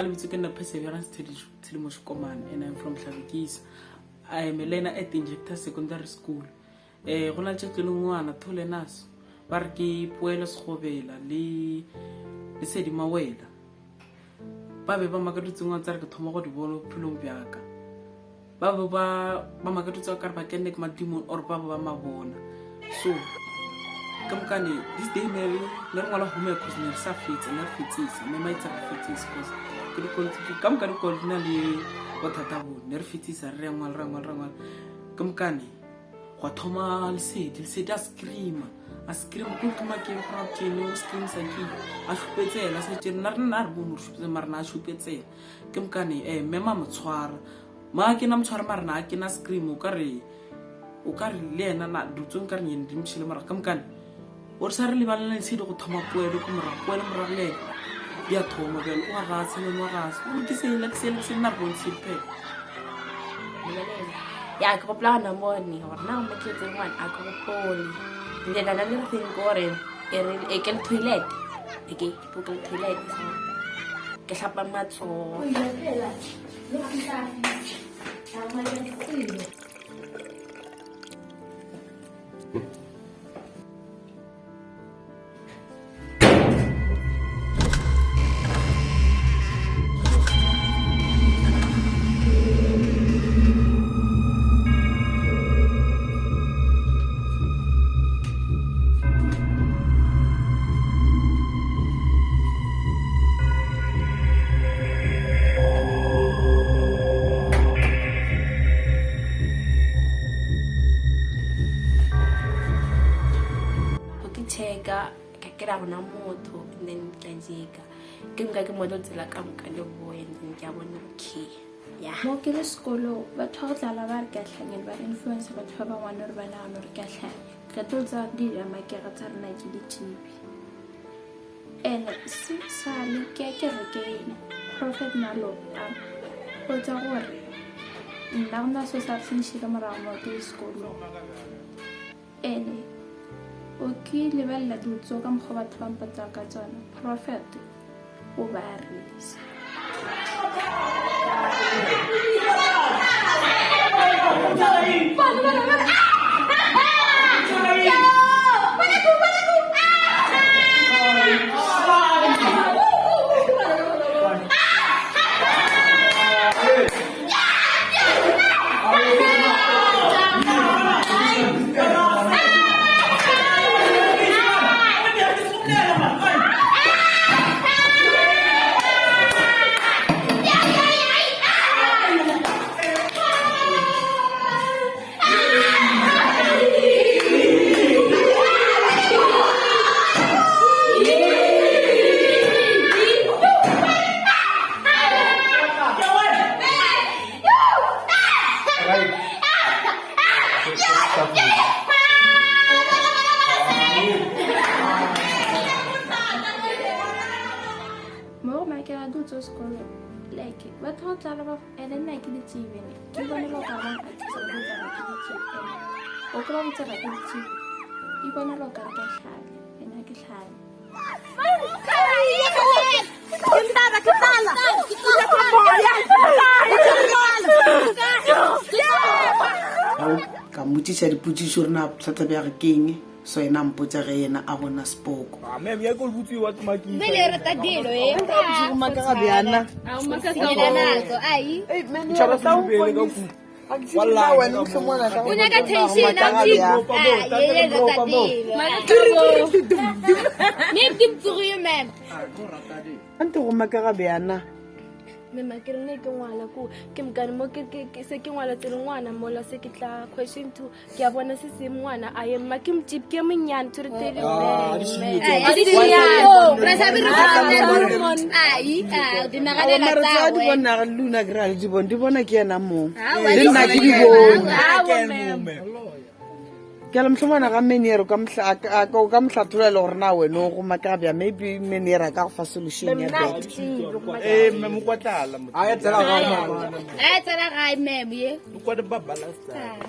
ka lebitso ke nna Perseverance Tshedimo Shikomane, and I'm from Hlabekisa. I am a learner at Injector Secondary School. Go na tse ke lengwana thole naso ba re ke Poelo Sekgobela le Sedimawela ba be ba makadutse ngwa tsa re ke thoma go di bona philong bjaka ba be ba makadutse ka re ba kenne ke madimo or ba ba mabona. So ka mokane this day ne ngwala home cause ne sa fitse ne fitse me mai tsa fitse cause ke di konti ka mokane ko dina le bothata bo ne re fitse re ngwala ka mokane go thoma lesedi a scream go thoma ke go raptšene o scream sa ke a shupetsela se tsena rena re bono shupetse marina a shupetsela ke mokane mema motshwara ma ke na motshwara marina ke na scream o ka re le ena na dutsong ka re nyene di mtshile mara ka mokane o re sa re lebalana lesedi go thoma Poelo ko mora le ya thoma bjalo o ga tsene mo ga se o ke se na bonse pe ya ke go plana morning or now me ke tseng one a go poli le na le thing gore e ke toilet e ke puka toilet so ke hlapa matso ka bona motho then tlanjeka ke mga ke model tsela ka mka le boy then ke bona okay ya mo ke le sekolo batho ga tla ba re ka tlhangela ba influence batho ba bangwe re bana no re ka tlhang ka totsa di ya makega tsa rena ke di TV and si sa le ke re ke prophet malo o tsa gore nna nda so sa finish ka mara mo ke sekolo and okay lebella dutso ka mkgo batho ba mpatsa ka tsona prophet o ba release like what hot lot of and then like the TV ke bona lo ka bona a tsa go tsa ke TV o ka ba tsa ke TV e bona lo ka ka hlale ena ke hlale ka motšitša dipotšišo rena bothata bja ge keng so ena mpotsa ge yena a bona spoko ya ko butsi wa tmakile le re ta dilo go maka bjana tshaba sa o pele ka ku wallahi wena mhlomwana ka una ka tension a ti ye le ta dilo ne tim tsuri mem ante go maka bjana me makirne ke ngwala ku ke mkane mo ke se ke ngwala tse ngwana mo la se ke tla question 2 ke a bona se se ngwana a ye ma ke mtip ke monyan tsuri tele ra sabi re ai di nagale la tsa di bona luna gral di bona ke yena mo le nna ke di bona ke la mhlomana ga menero ka mhlatholela gore na wena go makabya maybe menera ka go fa solution ya bet me mokwatlala a tsela ga mem ye mokwa de babala sta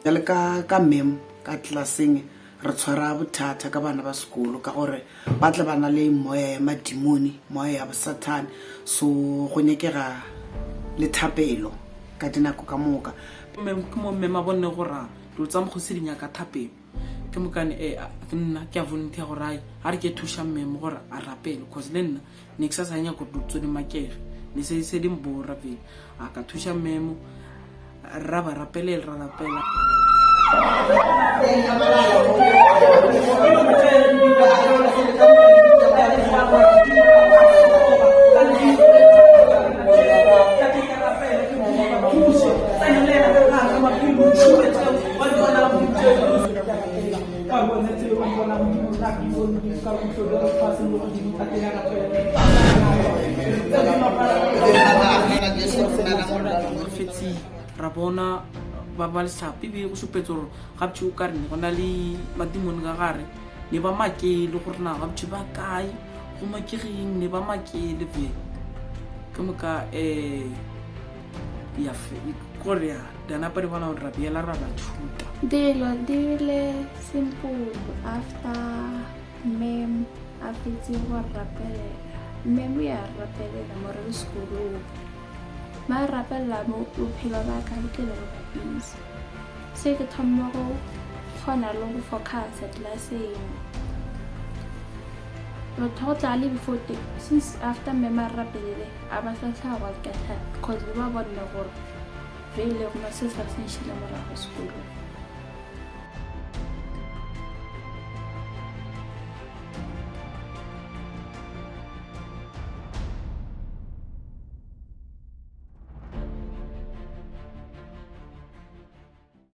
ya le ka mem ka classeng re tshwara bothata ka bana ba sekolo ka gore ba tla bana le moya ya madimoni, moya ya bosathane, so go nyekega le thapelo ka dinako ka moka. Ke mo mmema bonne gore dilo tsa mokgosi di nyaka thapelo, ke mokane nna ke a volunteer gore ga re ke thuša mmemo gore a rapele, because le nna ne ke sa sa nyako dutso di makege ne se di mbora pele a ka thuša mmemo ra ba rapelele ra rapela. Fetsi ra bona ba ba lesapi be go supetsa gore gaptši o ka rene go na le madimoni ka gare ne ba makele gore na gaptši ba kae go makegeng ne ba makele fe ke moka ya kore ya danapa di bona gore ra beela ra ba thuta dilo di bile simple after mem a fetsi go rapelela. Mem ya rapelela mo re sekolong ba rapelela mo bophelo ba ka le tlile go ba busy, se ke thoma go kgona le go focusa classeng. Batho go tla le before since after mem a rapelele a ba sa tlhaga ka because ba bona gore really go se sa se nshile morago sekolong.